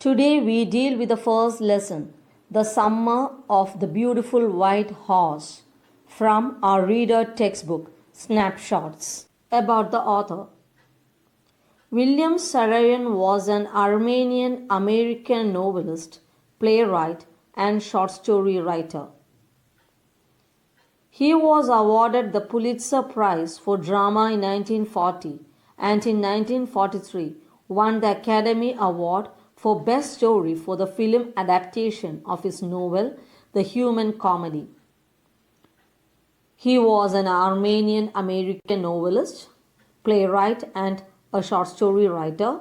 Today we deal with the first lesson, The Summer of the Beautiful White Horse, from our reader textbook, Snapshots. About the author. William Saroyan was an Armenian-American novelist, playwright, and short story writer. He was awarded the Pulitzer Prize for Drama in 1940 and in 1943 won the Academy Award for Best Story for the film adaptation of his novel The Human Comedy. He was an Armenian-American novelist, playwright, and a short story writer.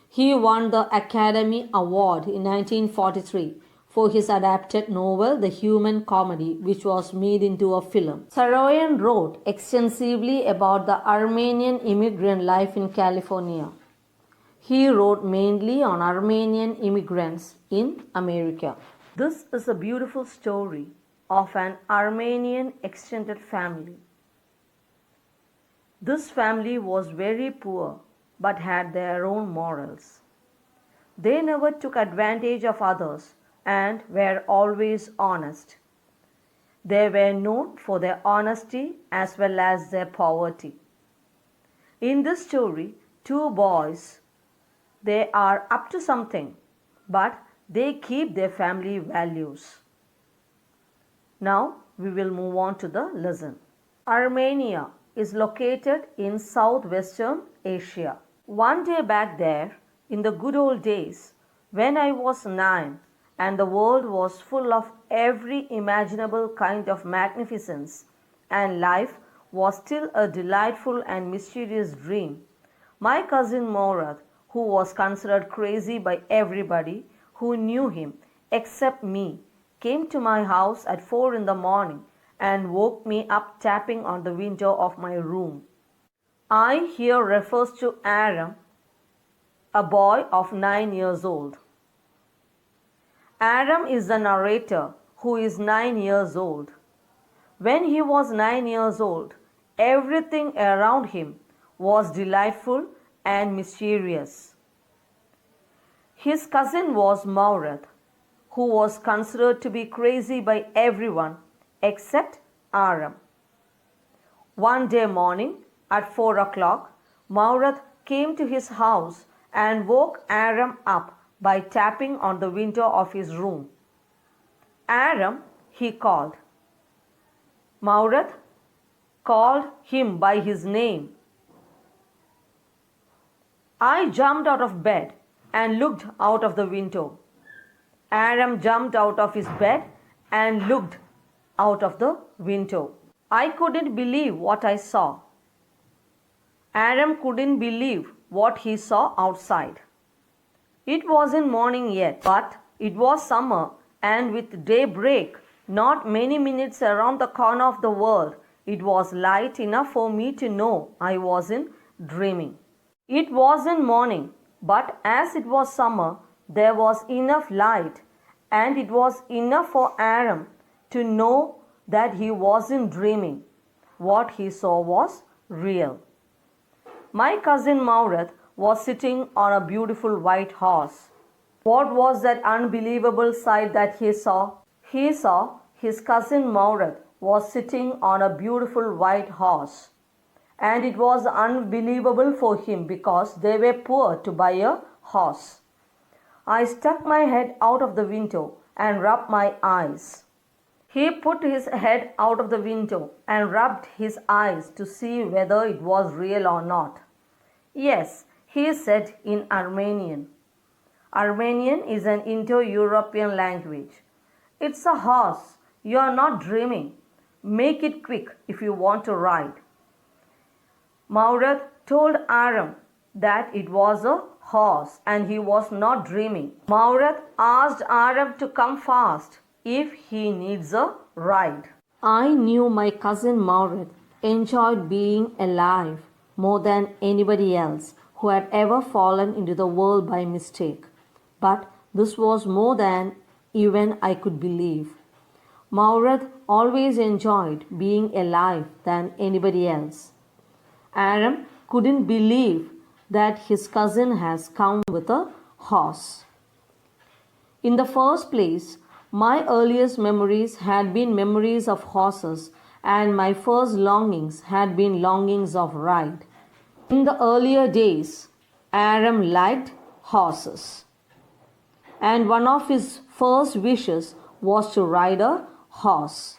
He won the Academy Award in 1943 for his adapted novel The Human Comedy, which was made into a film. Saroyan wrote extensively about the Armenian immigrant life in California. He wrote mainly on Armenian immigrants in America. This is a beautiful story of an Armenian extended family. This family was very poor but had their own morals. They never took advantage of others and were always honest. They were known for their honesty as well as their poverty. In this story, two boys, they are up to something, but they keep their family values. Now we will move on to the lesson. Armenia is located in southwestern Asia. One day back there, in the good old days, when I was 9 and the world was full of every imaginable kind of magnificence and life was still a delightful and mysterious dream, my cousin Mourad, who was considered crazy by everybody who knew him except me, came to my house at 4 in the morning and woke me up tapping on the window of my room. I here refers to Aram, a boy of 9 years old. Aram is the narrator who is 9 years old. When he was 9 years old, everything around him was delightful and mysterious. His cousin was Mourad, who was considered to be crazy by everyone except Aram. One day morning at 4 o'clock, Mourad came to his house and woke Aram up by tapping on the window of his room. Aram, he called. Mourad called him by his name. I jumped out of bed and looked out of the window. Aram jumped out of his bed and looked out of the window. I couldn't believe what I saw. Aram couldn't believe what he saw outside. It wasn't morning yet, but it was summer, and with daybreak, not many minutes around the corner of the world, it was light enough for me to know I wasn't dreaming. It wasn't morning, but as it was summer, there was enough light, and it was enough for Aram to know that he wasn't dreaming. What he saw was real. My cousin Mourad was sitting on a beautiful white horse. What was that unbelievable sight that he saw? He saw his cousin Mourad was sitting on a beautiful white horse. And it was unbelievable for him because they were poor to buy a horse. I stuck my head out of the window and rubbed my eyes. He put his head out of the window and rubbed his eyes to see whether it was real or not. Yes, he said in Armenian. Armenian is an Indo-European language. It's a horse. You are not dreaming. Make it quick if you want to ride. Mourad told Aram that it was a horse and he was not dreaming. Mourad asked Aram to come fast if he needs a ride. I knew my cousin Mourad enjoyed being alive more than anybody else who had ever fallen into the world by mistake. But this was more than even I could believe. Mourad always enjoyed being alive than anybody else. Aram couldn't believe that his cousin has come with a horse. In the first place, my earliest memories had been memories of horses, and my first longings had been longings of ride. In the earlier days, Aram liked horses, and one of his first wishes was to ride a horse.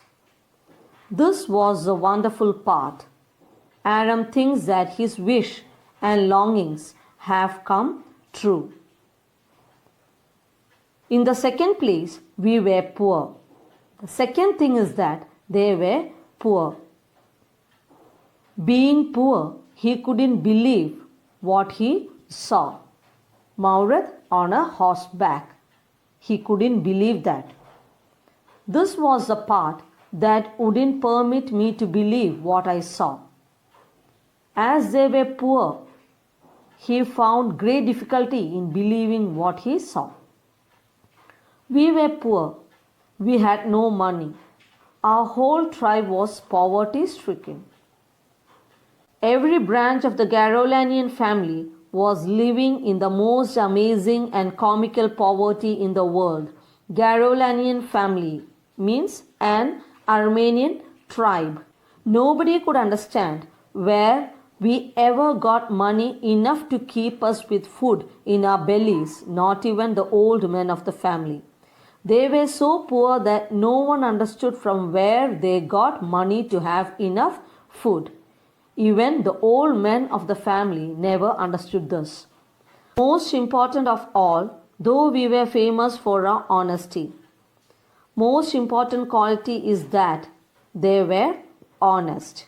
This was the wonderful part. Aram thinks that his wish and longings have come true. In the second place, we were poor. The second thing is that they were poor. Being poor, he couldn't believe what he saw. Maureth on a horseback. He couldn't believe that. This was the part that wouldn't permit me to believe what I saw. As they were poor, he found great difficulty in believing what he saw. We were poor. We had no money. Our whole tribe was poverty-stricken. Every branch of the Garolanian family was living in the most amazing and comical poverty in the world. Garolanian family means an Armenian tribe. Nobody could understand where we ever got money enough to keep us with food in our bellies, not even the old men of the family. They were so poor that no one understood from where they got money to have enough food. Even the old men of the family never understood this. Most important of all, though we were famous for our honesty, most important quality is that they were honest.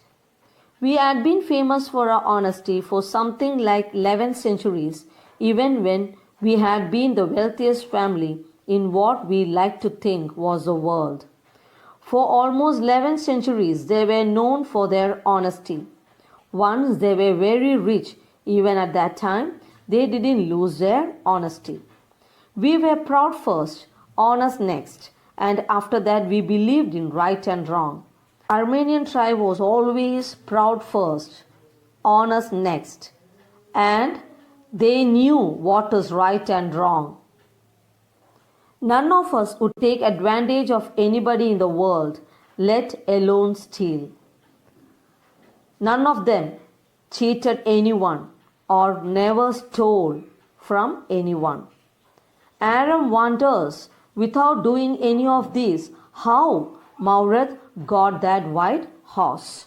We had been famous for our honesty for something like 11 centuries, even when we had been the wealthiest family in what we like to think was the world. For almost 11 centuries, they were known for their honesty. Once they were very rich, even at that time, they didn't lose their honesty. We were proud first, honest next, and after that we believed in right and wrong. Armenian tribe was always proud first, honest next, and they knew what is right and wrong. None of us would take advantage of anybody in the world, let alone steal. None of them cheated anyone or never stole from anyone. Aram wonders, without doing any of these, how Maureth got that white horse.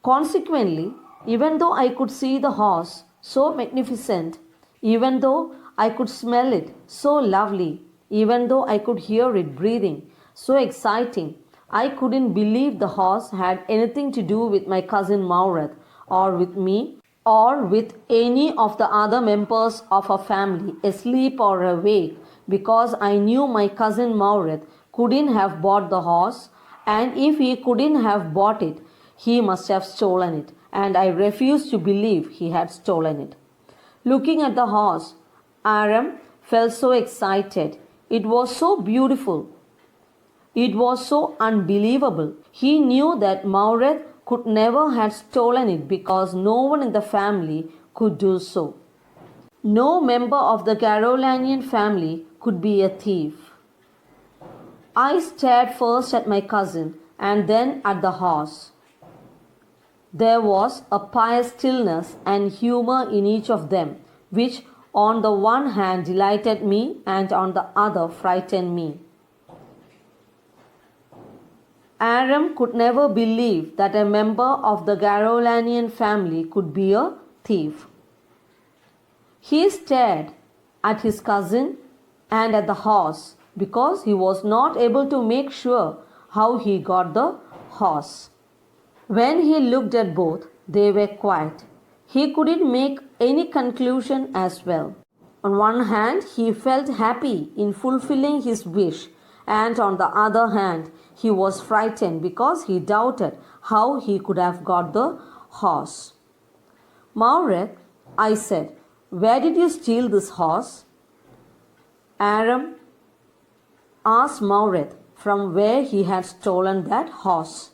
Consequently, even though I could see the horse so magnificent, even though I could smell it so lovely, even though I could hear it breathing so exciting, I couldn't believe the horse had anything to do with my cousin Maureth or with me or with any of the other members of our family, asleep or awake, because I knew my cousin Maureth couldn't have bought the horse, and if he couldn't have bought it, he must have stolen it, and I refused to believe he had stolen it. Looking at the horse, Aram felt so excited. It was so beautiful. It was so unbelievable. He knew that Maureth could never have stolen it because no one in the family could do so. No member of the Garolanian family could be a thief. I stared first at my cousin and then at the horse. There was a pious stillness and humor in each of them, which on the one hand delighted me and on the other frightened me. Aram could never believe that a member of the Garolanian family could be a thief. He stared at his cousin and at the horse because he was not able to make sure how he got the horse. When he looked at both, they were quiet. He couldn't make any conclusion as well. On one hand, he felt happy in fulfilling his wish, and on the other hand, he was frightened because he doubted how he could have got the horse. Maureth, I said, where did you steal this horse? Aram asked Maureth from where he had stolen that horse.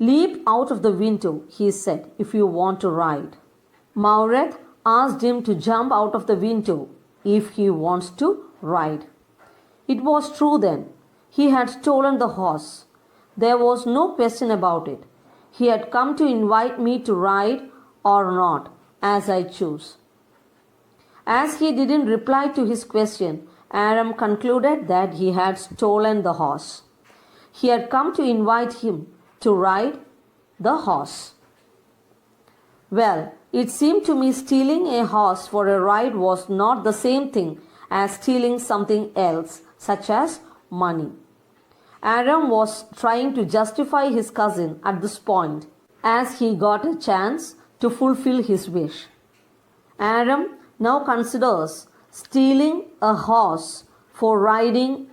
Leap out of the window, he said, if you want to ride. Maureth asked him to jump out of the window if he wants to ride. It was true then. He had stolen the horse. There was no question about it. He had come to invite me to ride or not, as I chose. As he didn't reply to his question, Aram concluded that he had stolen the horse. He had come to invite him to ride the horse. Well, it seemed to me stealing a horse for a ride was not the same thing as stealing something else, such as money. Aram was trying to justify his cousin at this point, as he got a chance to fulfill his wish. Aram now considers stealing a horse for riding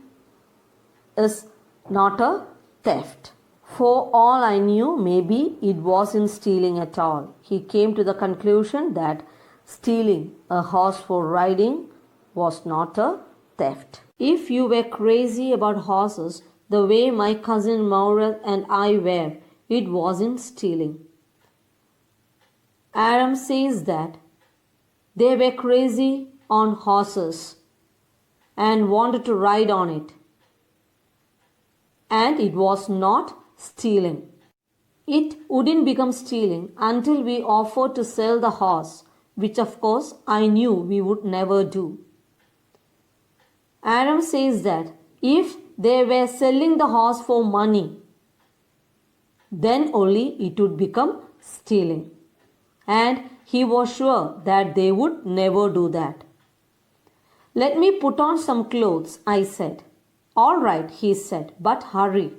is not a theft. For all I knew, maybe it wasn't stealing at all. He came to the conclusion that stealing a horse for riding was not a theft. If you were crazy about horses the way my cousin Maureth and I were, it wasn't stealing. Aram says that they were crazy on horses and wanted to ride on it. And it was not stealing. It wouldn't become stealing until we offered to sell the horse, which of course I knew we would never do. Aram says that if they were selling the horse for money, then only it would become stealing. And he was sure that they would never do that. Let me put on some clothes, I said. All right, he said, but hurry.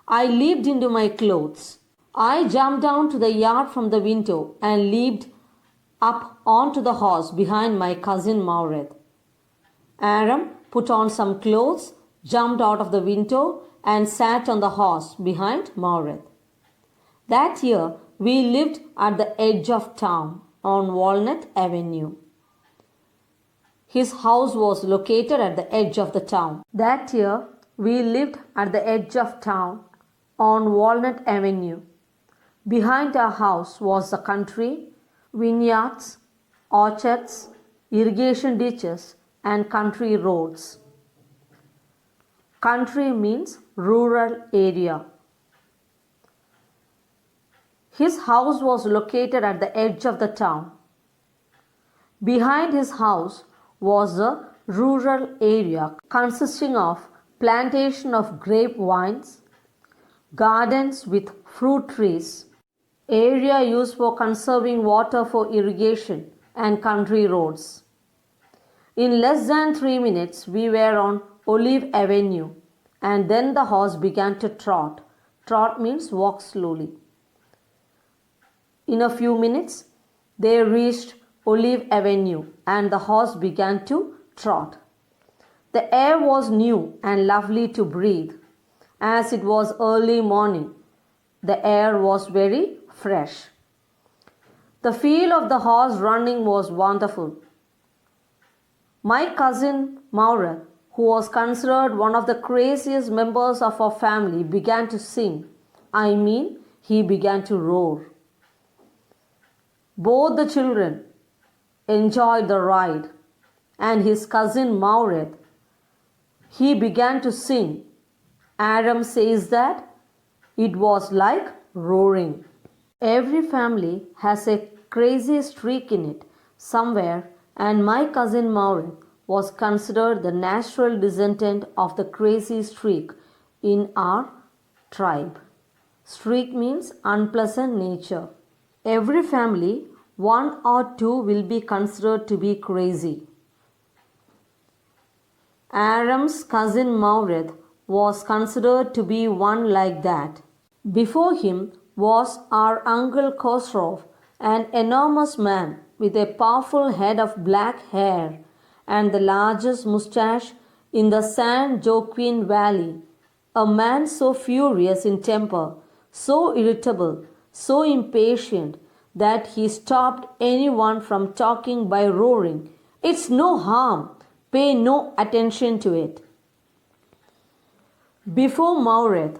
I leaped into my clothes. I jumped down to the yard from the window and leaped up onto the horse behind my cousin Maureth. Aram put on some clothes, jumped out of the window, and sat on the horse behind Maureth. That year, we lived at the edge of town on Walnut Avenue. His house was located at the edge of the town. That year, we lived at the edge of town on Walnut Avenue. Behind our house was the country, vineyards, orchards, irrigation ditches, and country roads. Country means rural area. His house was located at the edge of the town. Behind his house was a rural area consisting of plantation of grapevines, gardens with fruit trees, area used for conserving water for irrigation, and country roads. In less than 3 minutes, we were on Olive Avenue, and then the horse began to trot. Trot means walk slowly. In a few minutes, they reached Olive Avenue, and the horse began to trot. The air was new and lovely to breathe. As it was early morning, the air was very fresh. The feel of the horse running was wonderful. My cousin Maureth, who was considered one of the craziest members of our family, began to sing. He began to roar. Both the children enjoyed the ride, and his cousin Maureth, he began to sing. Aram says that it was like roaring. Every family has a crazy streak in it somewhere, and my cousin Maureth was considered the natural descendant of the crazy streak in our tribe. Streak means unpleasant nature. Every family, one or two will be considered to be crazy. Aram's cousin Maureth was considered to be one like that. Before him was our uncle Khosrow, an enormous man with a powerful head of black hair and the largest moustache in the San Joaquin Valley, a man so furious in temper, so irritable, so impatient that he stopped anyone from talking by roaring, "It's no harm, pay no attention to it." Before Maureth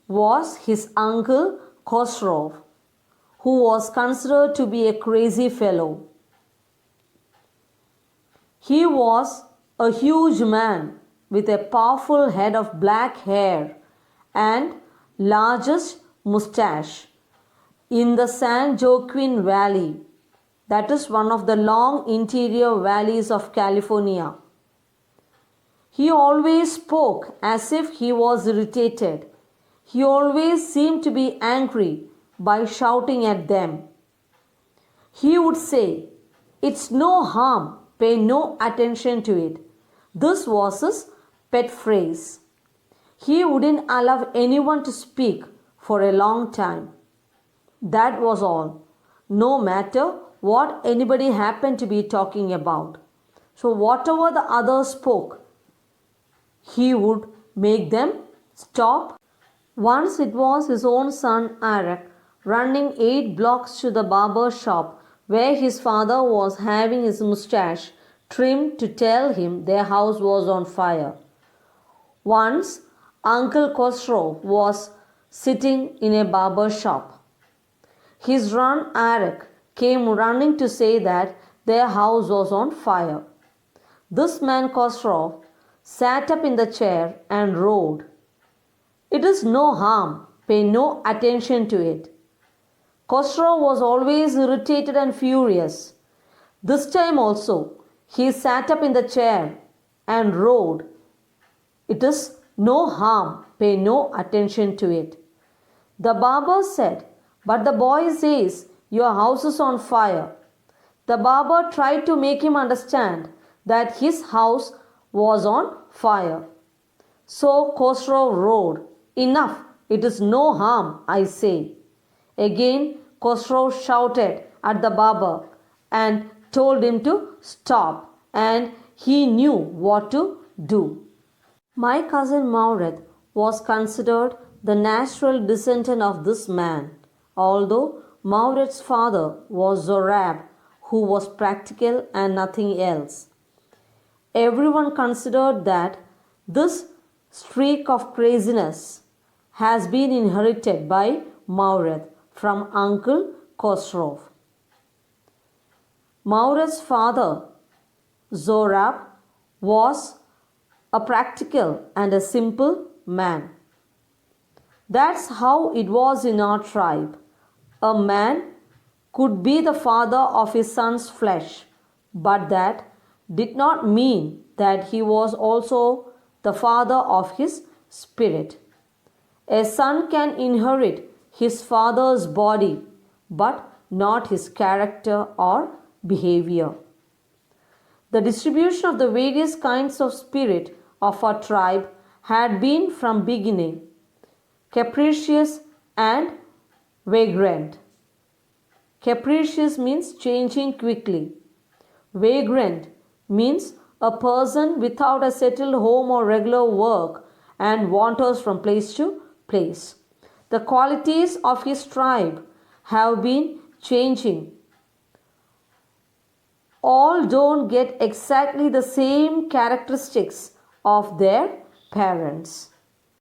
was his uncle Khosrow, who was considered to be a crazy fellow. He was a huge man with a powerful head of black hair and largest mustache in the San Joaquin Valley. That is one of the long interior valleys of California. He always spoke as if he was irritated. He always seemed to be angry by shouting at them. He would say, "It's no harm, pay no attention to it." This was his pet phrase. He wouldn't allow anyone to speak for a long time. That was all, no matter what anybody happened to be talking about. So whatever the others spoke, he would make them stop. Once it was his own son Eric running 8 blocks to the barber shop where his father was having his mustache trimmed to tell him their house was on fire. Once Uncle Khosrow was sitting in a barber shop. His son Eric came running to say that their house was on fire. This man Khosrow sat up in the chair and roared, "It is no harm, pay no attention to it." Khosrow was always irritated and furious. This time also, he sat up in the chair and roared, "It is no harm, pay no attention to it." The barber said, "But the boy says your house is on fire." The barber tried to make him understand that his house was on fire. So Khosrow roared, "Enough, it is no harm, I say." Again, Khosrow shouted at the barber and told him to stop, and he knew what to do. My cousin Mauret was considered the natural descendant of this man, although Mauret's father was Zorab, who was practical and nothing else. Everyone considered that this streak of craziness has been inherited by Mauret from Uncle Khosrow. Mauret's father, Zorab, was a practical and a simple man. That's how it was in our tribe. A man could be the father of his son's flesh, but that did not mean that he was also the father of his spirit. A son can inherit his father's body, but not his character or behavior. The distribution of the various kinds of spirit of our tribe had been from beginning capricious and vagrant. Capricious means changing quickly. Vagrant means a person without a settled home or regular work and wanders from place to place. The qualities of his tribe have been changing. All don't get exactly the same characteristics of their parents.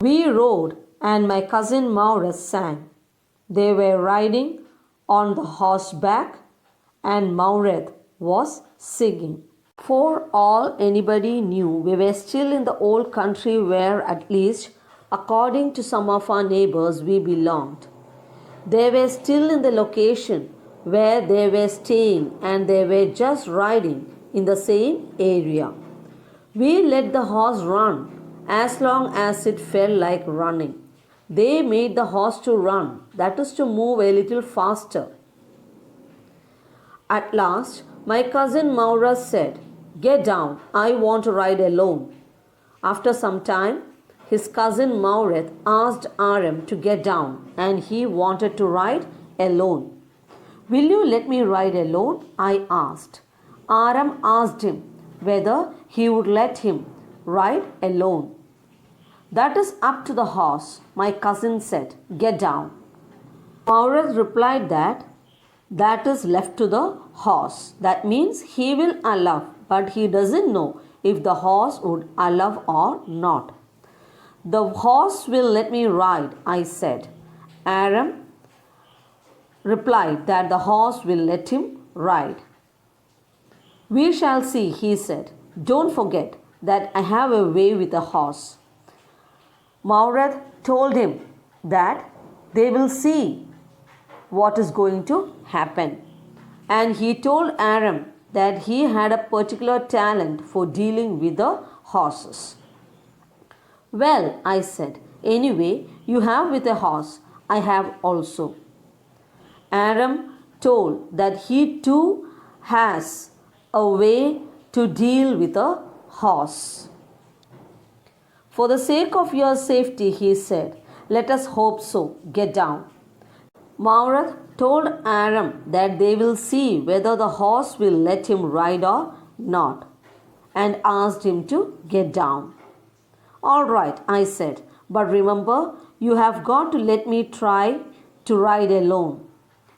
We rode and my cousin Maurus sang. They were riding on the horseback and Mauret was singing. For all anybody knew, we were still in the old country where, at least according to some of our neighbors, we belonged. They were still in the location where they were staying and they were just riding in the same area. We let the horse run as long as it felt like running. They made the horse to run, that is to move a little faster. At last, my cousin Maura said, "Get down, I want to ride alone." After some time, his cousin Mauret asked Aram to get down and he wanted to ride alone. "Will you let me ride alone?" I asked. Aram asked him whether he would let him ride alone. "That is up to the horse," my cousin said. "Get down." Mauret replied that is left to the horse. That means he will allow, but he doesn't know if the horse would allow or not. "The horse will let me ride," I said. Aram replied that the horse will let him ride. We shall see, he said. Don't forget that I have a way with a horse. Maurad told him that they will see what is going to happen. And he told Aram that he had a particular talent for dealing with the horses. Well, I said, anyway, you have with a horse, I have also. Aram told that he too has a way to deal with a horse. For the sake of your safety, he said, let us hope so. Get down. Maurad told Aram that they will see whether the horse will let him ride or not, and asked him to get down. All right, I said, but remember, you have got to let me try to ride alone.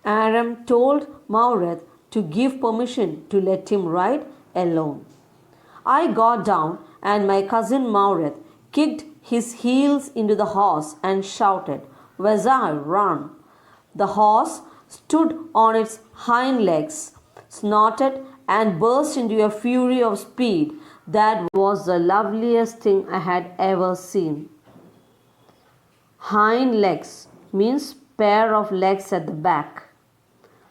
Aram told Maurad to give permission to let him ride alone. I got down and my cousin Maurad kicked his heels into the horse and shouted, Wazar, run! The horse stood on its hind legs, snorted and burst into a fury of speed that was the loveliest thing I had ever seen. Hind legs means pair of legs at the back.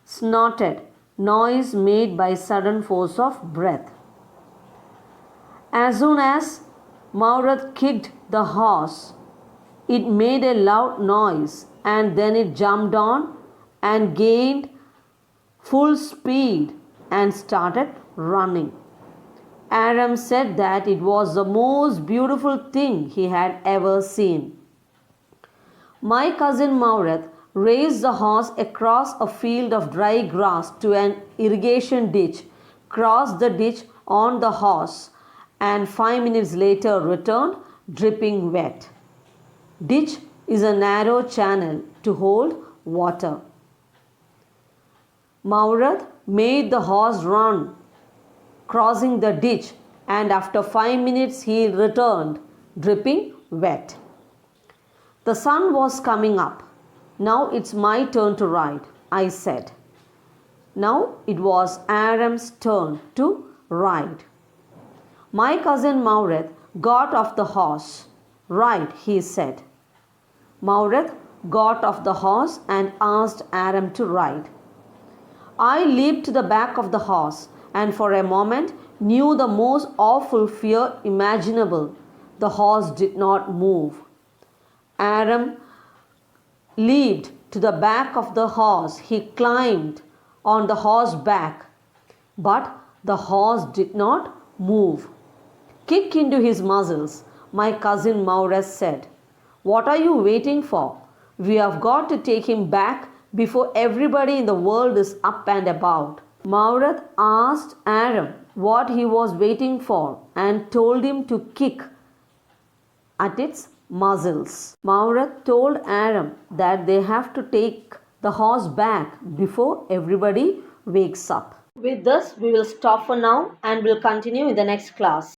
Snorted, noise made by sudden force of breath. As soon as Maurad kicked the horse, it made a loud noise and then it jumped on and gained full speed and started running. Aram said that it was the most beautiful thing he had ever seen. My cousin Maurad raced the horse across a field of dry grass to an irrigation ditch, crossed the ditch on the horse, and 5 minutes later returned dripping wet. Ditch is a narrow channel to hold water. Maurad made the horse run, crossing the ditch, and after 5 minutes he returned, dripping wet. The sun was coming up. Now it's my turn to ride, I said. Now it was Aram's turn to ride. My cousin Maurad got off the horse. Ride, he said. Maurad got off the horse and asked Aram to ride. I leaped to the back of the horse and for a moment knew the most awful fear imaginable. The horse did not move. Aram leaped to the back of the horse. He climbed on the horse's back, but the horse did not move. Kick into his muscles, my cousin Maurad said. What are you waiting for? We have got to take him back before everybody in the world is up and about. Maurad asked Aram what he was waiting for and told him to kick at its muscles. Maurad told Aram that they have to take the horse back before everybody wakes up. With this, we will stop for now and will continue in the next class.